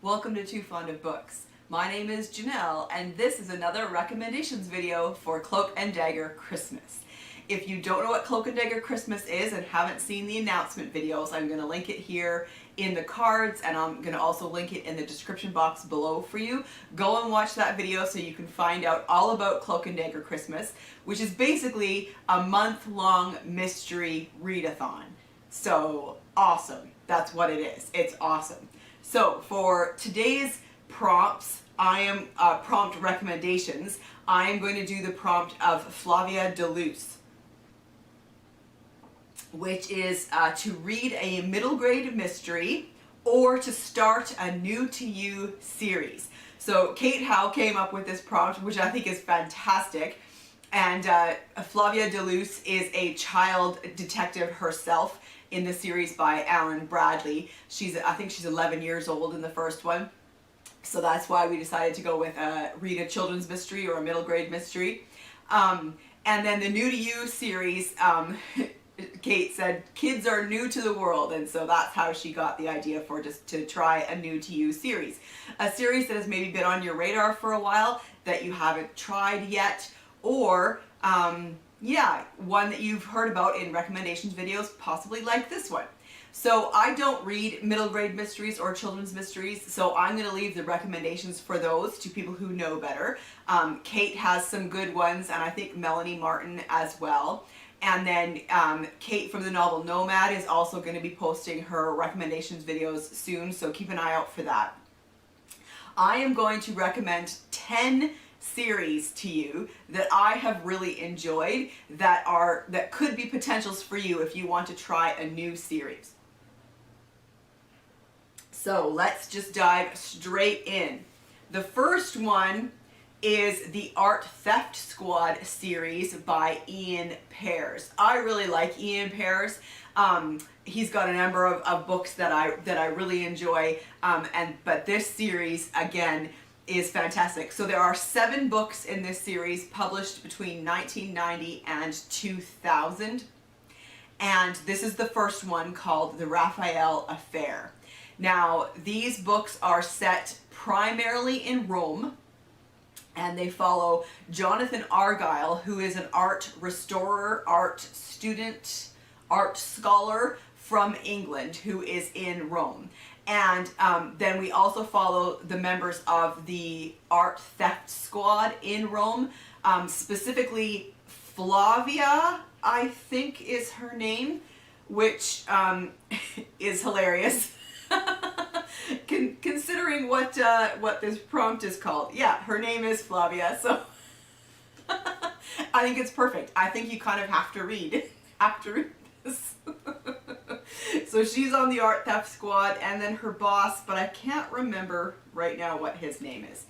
Welcome to Too Fond of Books. My name is Janelle, and this is another recommendations video for Cloak and Dagger Christmas. If you don't know what Cloak and Dagger Christmas is and haven't seen the announcement videos, I'm going to link it here in the cards, and I'm going to also link it in the description box below for you. Go and watch that video so you can find out all about Cloak and Dagger Christmas, which is basically a month-long mystery readathon. So awesome. That's what it is. It's awesome. So for today's prompts, prompt recommendations, I am going to do the prompt of Flavia de Luce, which is to read a middle grade mystery or to start a new to you series. So Kate Howe came up with this prompt, which I think is fantastic. And Flavia de Luce is a child detective herself in the series by Alan Bradley. I think she's 11 years old in the first one. So that's why we decided to go with read a children's mystery or a middle grade mystery. And then the New to You series, Kate said kids are new to the world, and so that's how she got the idea for just to try a New to You series. A series that has maybe been on your radar for a while that you haven't tried yet, or yeah, one that you've heard about in recommendations videos, possibly like this one. So I don't read middle grade mysteries or children's mysteries, so I'm going to leave the recommendations for those to people who know better. Kate has some good ones, and I think Melanie Martin as well. And then Kate from the novel Nomad is also going to be posting her recommendations videos soon, so keep an eye out for that. I am going to recommend 10 series to you that I have really enjoyed that could be potentials for you if you want to try a new series. So let's just dive straight in. The first one is the Art Theft Squad series by Iain Pears. I really like Iain Pears. He's got a number of books that I really enjoy, but this series again is fantastic. So there are 7 books in this series published between 1990 and 2000, and this is the first one called The Raphael Affair. Now these books are set primarily in Rome, and they follow Jonathan Argyle, who is an art restorer, art student, art scholar from England who is in Rome. And then we also follow the members of the Art Theft Squad in Rome, specifically Flavia, I think is her name, which is hilarious. Considering what this prompt is called. Yeah, her name is Flavia, so I think it's perfect. I think you kind of have to read this. So she's on the Art Theft Squad, and then her boss, but I can't remember right now what his name is.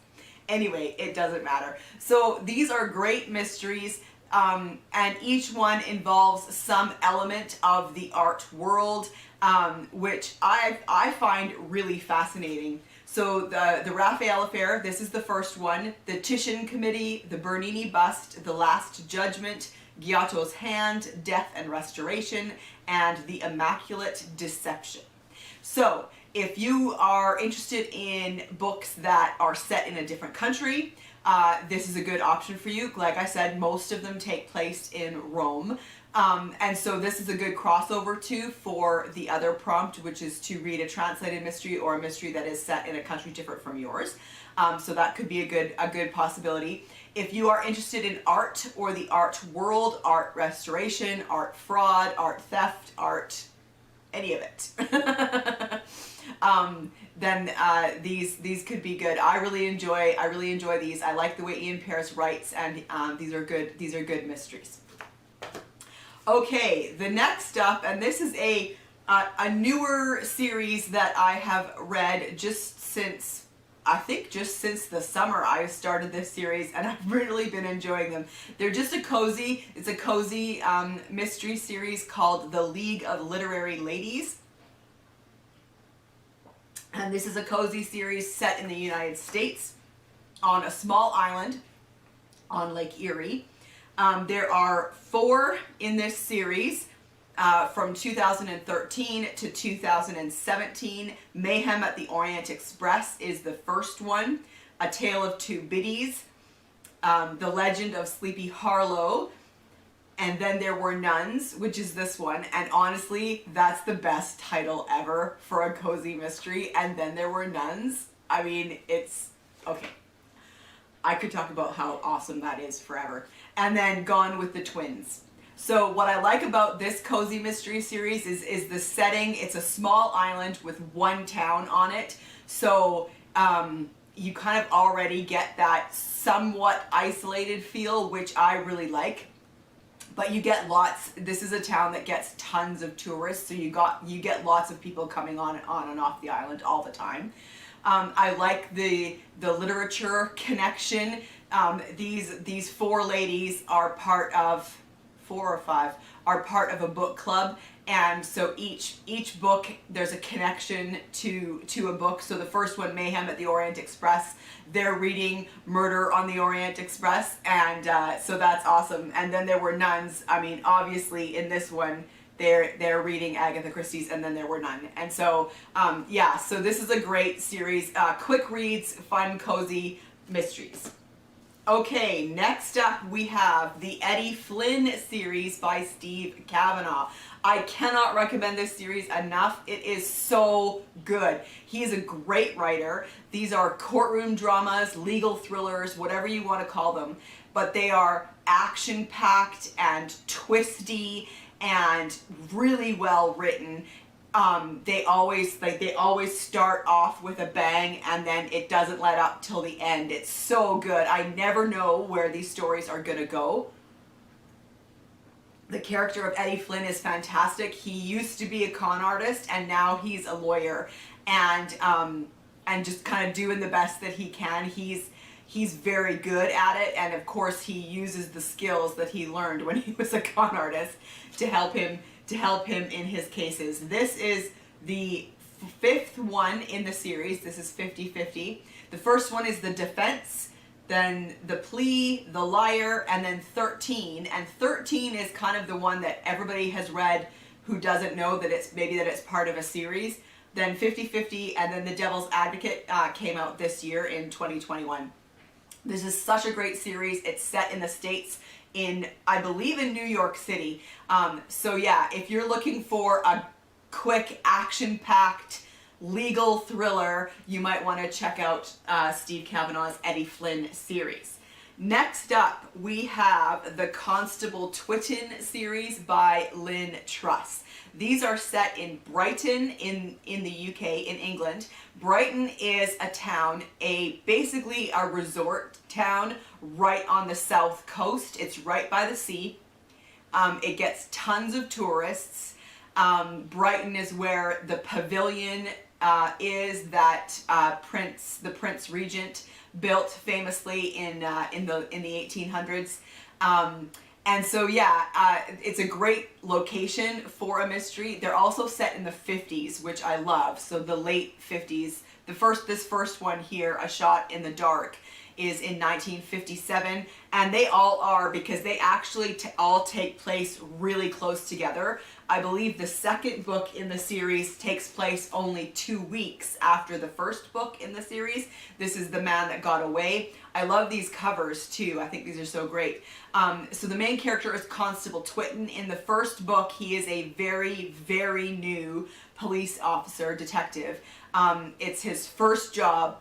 Anyway, it doesn't matter. So these are great mysteries, and each one involves some element of the art world, which I find really fascinating. So the Raphael Affair, this is the first one. The Titian Committee, the Bernini Bust, The Last Judgment, Giotto's Hand, Death and Restoration, and The Immaculate Deception. So if you are interested in books that are set in a different country, this is a good option for you. Like I said, most of them take place in Rome. And so this is a good crossover too for the other prompt, which is to read a translated mystery or a mystery that is set in a country different from yours. So that could be a good possibility. If you are interested in art or the art world, art restoration, art fraud, art theft, art, any of it, then these could be good. I really enjoy these. I like the way Iain Pears writes, and these are good mysteries. Okay, the next up, and this is a newer series that I have read just since the summer I started this series, and I've really been enjoying them. They're just a cozy mystery series called The League of Literary Ladies. And this is a cozy series set in the United States on a small island on Lake Erie. There are 4 in this series. from 2013 to 2017. Mayhem at the Orient Express is the first one. A Tale of Two Biddies. The Legend of Sleepy Harlow. And Then There Were Nuns, which is this one. And honestly, that's the best title ever for a cozy mystery. And Then There Were Nuns. I mean, it's... okay. I could talk about how awesome that is forever. And then Gone with the Twins. So what I like about this cozy mystery series is the setting. It's a small island with one town on it. So you kind of already get that somewhat isolated feel, which I really like. But you get lots, this is a town that gets tons of tourists, so you get lots of people coming on and off the island all the time. I like the literature connection. These four ladies are part of, 4 or 5, are part of a book club. And so each book, there's a connection to a book. So the first one, Mayhem at the Orient Express, they're reading Murder on the Orient Express, and so that's awesome. And Then There Were Nuns. I mean, obviously in this one, they're reading Agatha Christie's And Then There Were None. And so yeah, so this is a great series. Quick reads, fun, cozy mysteries. Okay, next up we have the Eddie Flynn series by Steve Cavanagh. I cannot recommend this series enough. It is so good. He is a great writer. These are courtroom dramas, legal thrillers, whatever you want to call them, but they are action-packed and twisty and really well written. They always start off with a bang, and then it doesn't let up till the end. It's so good. I never know where these stories are gonna go. The character of Eddie Flynn is fantastic. He used to be a con artist, and now he's a lawyer, and just kind of doing the best that he can. He's very good at it, and of course he uses the skills that he learned when he was a con artist to help him in his cases. This is the 5th one in the series. This is 50-50. The first one is The Defense, then The Plea, The Liar, and then 13. And 13 is kind of the one that everybody has read who doesn't know that it's part of a series. Then 50-50, and then The Devil's Advocate came out this year in 2021. This is such a great series. It's set in the States, I believe in New York City. So yeah, if you're looking for a quick, action-packed legal thriller, you might want to check out Steve Cavanagh's Eddie Flynn series. Next up, we have the Constable Twitten series by Lynne Truss. These are set in Brighton in the UK, in England. Brighton is a town, basically a resort town right on the south coast. It's right by the sea. It gets tons of tourists. Brighton is where the pavilion is that the Prince Regent built famously in the 1800s. And so yeah, it's a great location for a mystery. They're also set in the 50s, which I love. So the late 50s. This first one here, A Shot in the Dark, is in 1957, and they all are, because they actually all take place really close together. I believe the second book in the series takes place only 2 weeks after the first book in the series. This is The Man That Got Away. I love these covers too. I think these are so great. So the main character is Constable Twitten. In the first book, he is a very, very new police officer, detective. It's his first job,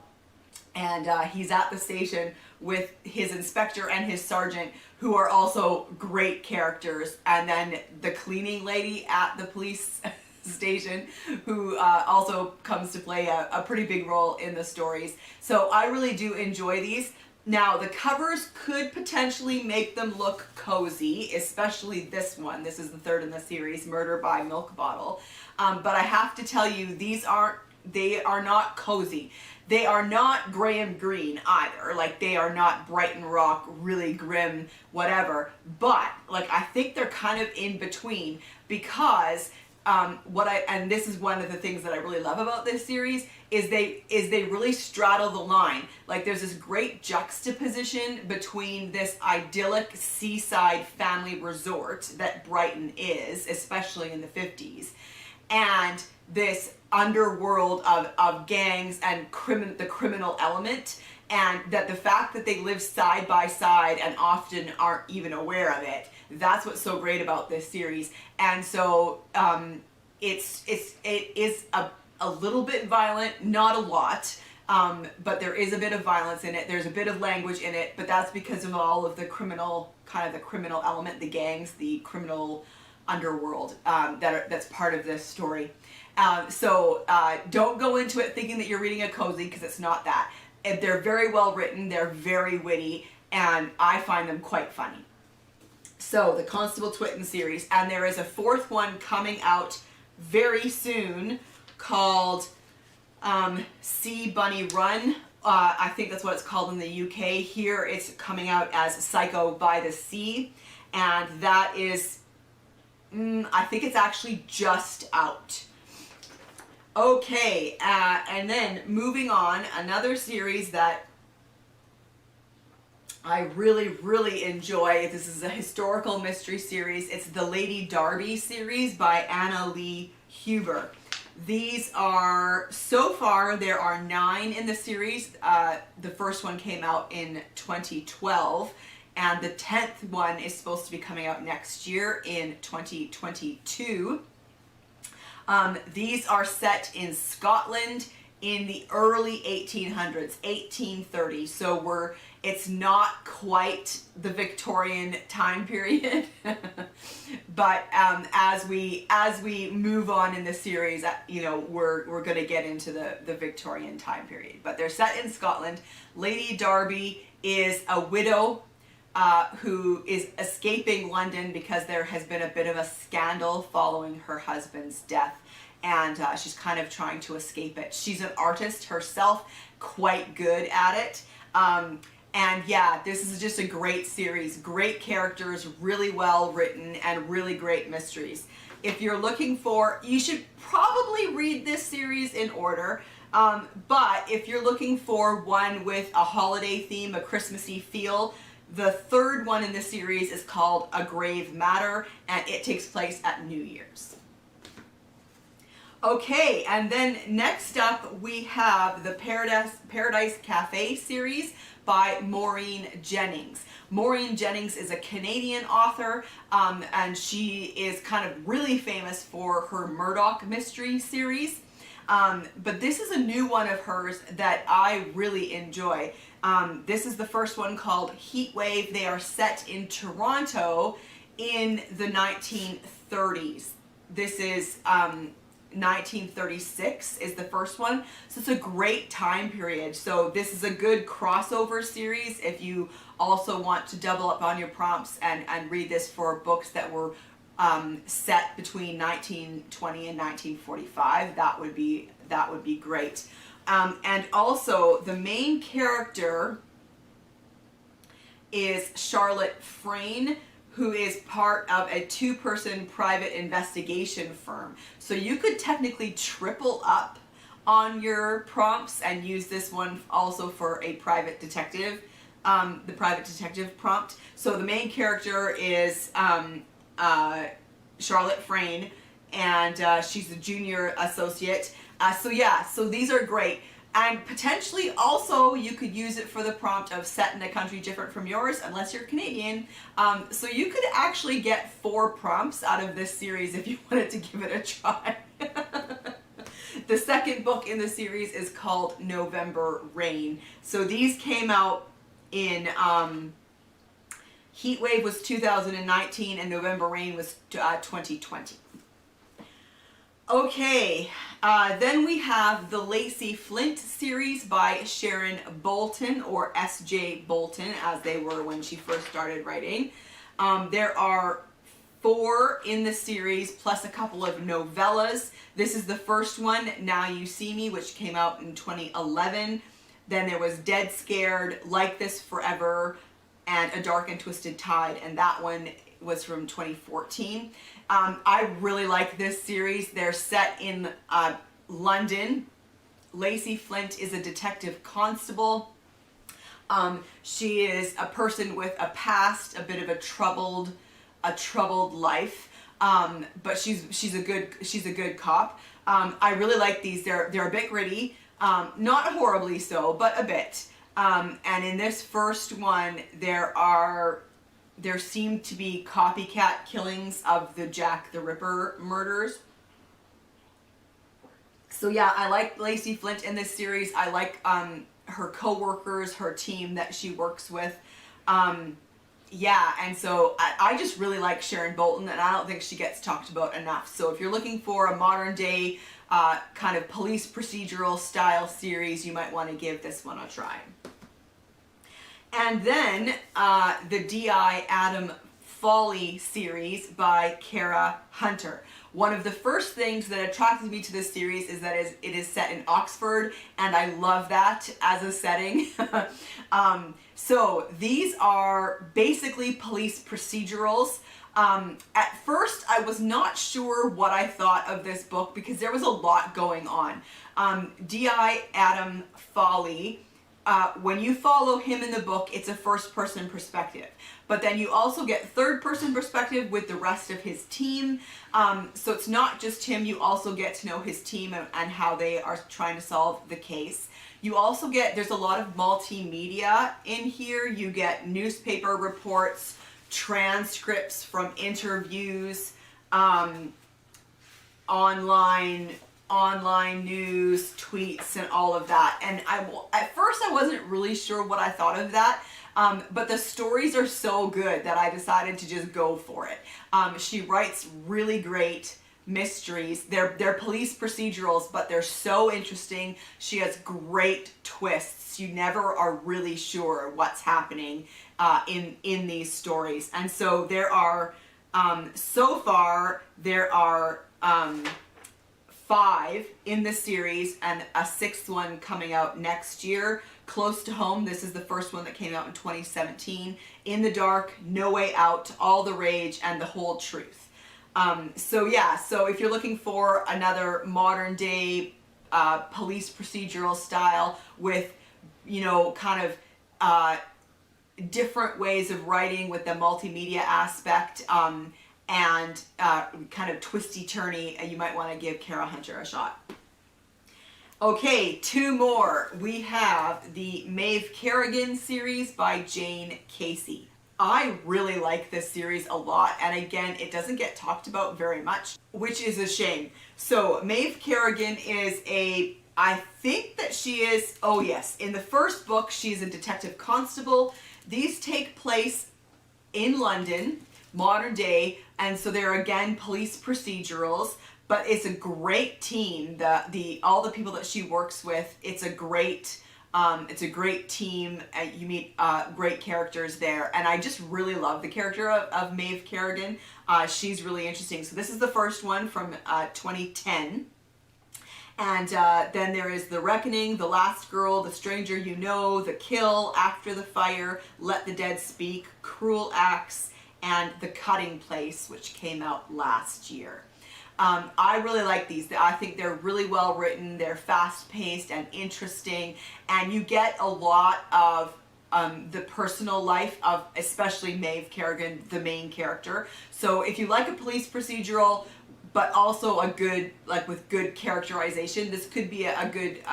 and he's at the station with his inspector and his sergeant, who are also great characters, and then the cleaning lady at the police station, who also comes to play a pretty big role in the stories. So I really do enjoy these. Now, the covers could potentially make them look cozy, especially this one. This is the third in the series, Murder by Milk Bottle. But I have to tell you, they are not cozy. They are not Graham Greene either. Like, they are not Brighton Rock, really grim, whatever. But, like, I think they're kind of in between, because and this is one of the things that I really love about this series, is they really straddle the line. Like, there's this great juxtaposition between this idyllic seaside family resort that Brighton is, especially in the 50s, and this underworld of gangs and the criminal element, and that the fact that they live side by side and often aren't even aware of it. That's what's so great about this series. And so it is a little bit violent, not a lot, but there is a bit of violence in it. There's a bit of language in it, but that's because of all of the criminal element, the gangs, the criminal underworld that's part of this story. So don't go into it thinking that you're reading a cozy, because it's not that. They're very well written, they're very witty, and I find them quite funny. So the Constable Twitten series, and there is a fourth one coming out very soon called Sea Bunny Run. I think that's what it's called in the UK. Here it's coming out as Psycho by the Sea, and that is, I think it's actually just out. Okay, and then moving on, another series that I really, really enjoy. This is a historical mystery series. It's the Lady Darby series by Anna Lee Huber. These are, so far, there are 9 in the series. The first one came out in 2012, and the 10th one is supposed to be coming out next year in 2022. These are set in Scotland in the early 1800s, 1830. So it's not quite the Victorian time period, but as we move on in the series, we're going to get into the Victorian time period. But they're set in Scotland. Lady Darby is a widow who is escaping London because there has been a bit of a scandal following her husband's death, and she's kind of trying to escape it. She's an artist herself, quite good at it. And yeah, this is just a great series, great characters, really well written, and really great mysteries. If you're looking for, you should probably read this series in order, but if you're looking for one with a holiday theme, a Christmassy feel, the third one in the series is called A Grave Matter, and it takes place at New Year's. Okay, and then next up we have the Paradise Café series by Maureen Jennings. Maureen Jennings is a Canadian author, and she is kind of really famous for her Murdoch mystery series. But this is a new one of hers that I really enjoy. This is the first one called Heatwave. They are set in Toronto in the 1930s. This is 1936 is the first one. So it's a great time period. So this is a good crossover series if you also want to double up on your prompts and read this for books that were set between 1920 and 1945. That would be great. And also the main character is Charlotte Frayne, who is part of a 2-person private investigation firm. So you could technically triple up on your prompts and use this one also for a private detective, the private detective prompt. So the main character is Charlotte Frayne, and she's a junior associate. So these are great. And potentially also you could use it for the prompt of set in a country different from yours, unless you're Canadian. So you could actually get 4 prompts out of this series if you wanted to give it a try. The second book in the series is called November Rain. So these came out in, Heatwave was 2019 and November Rain was 2020. Okay, then we have the Lacey Flint series by Sharon Bolton, or S.J. Bolton, as they were when she first started writing. There are 4 in the series, plus a couple of novellas. This is the first one, Now You See Me, which came out in 2011. Then there was Dead Scared, Like This Forever, and A Dark and Twisted Tide, and that one was from 2014. I really like this series. They're set in London. Lacey Flint is a detective constable. She is a person with a past, a bit of a troubled life. But she's a good cop. I really like these. They're a bit gritty, not horribly so, but a bit. And in this first one, there seem to be copycat killings of the Jack the Ripper murders. So yeah, I like Lacey Flint in this series. I like her co-workers, her team that she works with. Yeah, and so I just really like Sharon Bolton, and I don't think she gets talked about enough. So if you're looking for a modern day kind of police procedural style series, you might want to give this one a try. And then the D.I. Adam Fowley series by Cara Hunter. One of the first things that attracted me to this series is that it is set in Oxford, and I love that as a setting. So these are basically police procedurals. At first, I was not sure what I thought of this book because there was a lot going on. D.I. Adam Fowley, when you follow him in the book, it's a first-person perspective. But then you also get third-person perspective with the rest of his team. So it's not just him, you also get to know his team and how they are trying to solve the case. You also get, there's a lot of multimedia in here. You get newspaper reports, transcripts from interviews, online news, tweets, and all of that. And at first I wasn't really sure what I thought of that. But the stories are so good that I decided to just go for it. She writes really great mysteries. They're police procedurals, but they're so interesting. She has great twists. You never are really sure what's happening in these stories. And so there are, so far, there are 5 in the series and a 6th one coming out next year. Close to Home, this is the first one that came out in 2017. In the Dark, No Way Out, All the Rage, and The Whole Truth. So yeah, so if you're looking for another modern day police procedural style with, you know, kind of different ways of writing with the multimedia aspect and kind of twisty-turny, you might want to give Cara Hunter a shot. Okay, 2 more. We have the Maeve Kerrigan series by Jane Casey. I really like this series a lot, and again, it doesn't get talked about very much, which is a shame. So Maeve Kerrigan is I think that she is, oh yes, in the first book, she's a detective constable. These take place in London, modern day, and so they're again police procedurals. But it's a great team. All the people that she works with, it's a great team. You meet great characters there, and I just really love the character of Maeve Kerrigan. She's really interesting. So this is the first one from 2010, and then there is The Reckoning, The Last Girl, The Stranger You Know, The Kill, After the Fire, Let the Dead Speak, Cruel Acts, and The Cutting Place, which came out last year. I really like these. I think they're really well written, they're fast-paced and interesting, and you get a lot of the personal life of especially Maeve Kerrigan, the main character. So if you like a police procedural, but also a good, like with good characterization, this could be a good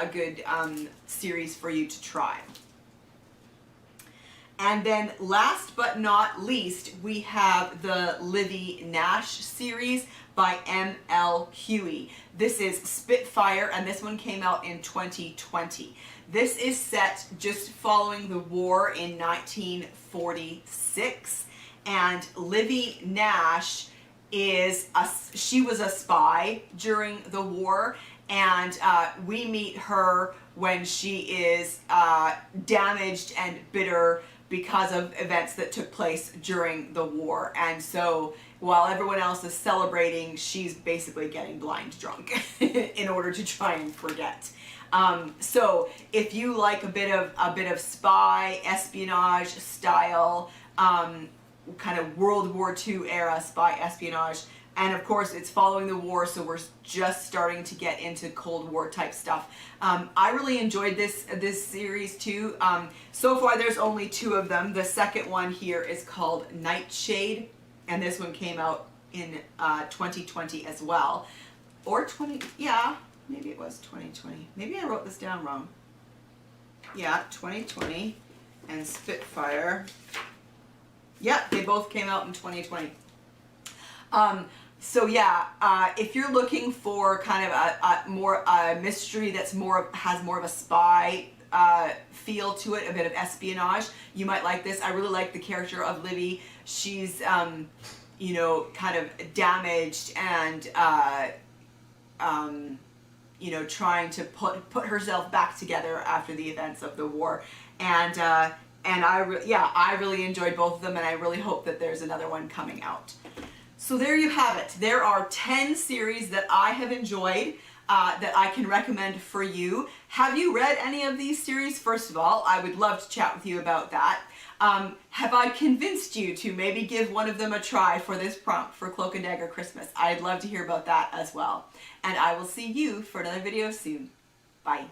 series for you to try. And then last but not least, we have the Livy Nash series by M.L. Huie. This is Spitfire, and this one came out in 2020. This is set just following the war in 1946, and Livy Nash she was a spy during the war, and we meet her when she is damaged and bitter because of events that took place during the war. And so while everyone else is celebrating, she's basically getting blind drunk in order to try and forget. So if you like a bit of spy espionage style, kind of World War II era spy espionage, And of course, it's following the war, so we're just starting to get into Cold War type stuff. I really enjoyed this series too. So far, there's only 2 of them. The second one here is called Nightshade, and this one came out in 2020 as well. Or yeah, maybe it was 2020. Maybe I wrote this down wrong. Yeah, 2020 and Spitfire. Yeah, they both came out in 2020. So yeah, if you're looking for kind of a mystery that's has more of a spy feel to it, a bit of espionage, you might like this. I really like the character of Livy. She's you know, kind of damaged and you know, trying to put herself back together after the events of the war. And I really enjoyed both of them, and I really hope that there's another one coming out. So there you have it. There are 10 series that I have enjoyed that I can recommend for you. Have you read any of these series? First of all, I would love to chat with you about that. Have I convinced you to maybe give one of them a try for this prompt for Cloak and Dagger Christmas? I'd love to hear about that as well. And I will see you for another video soon. Bye.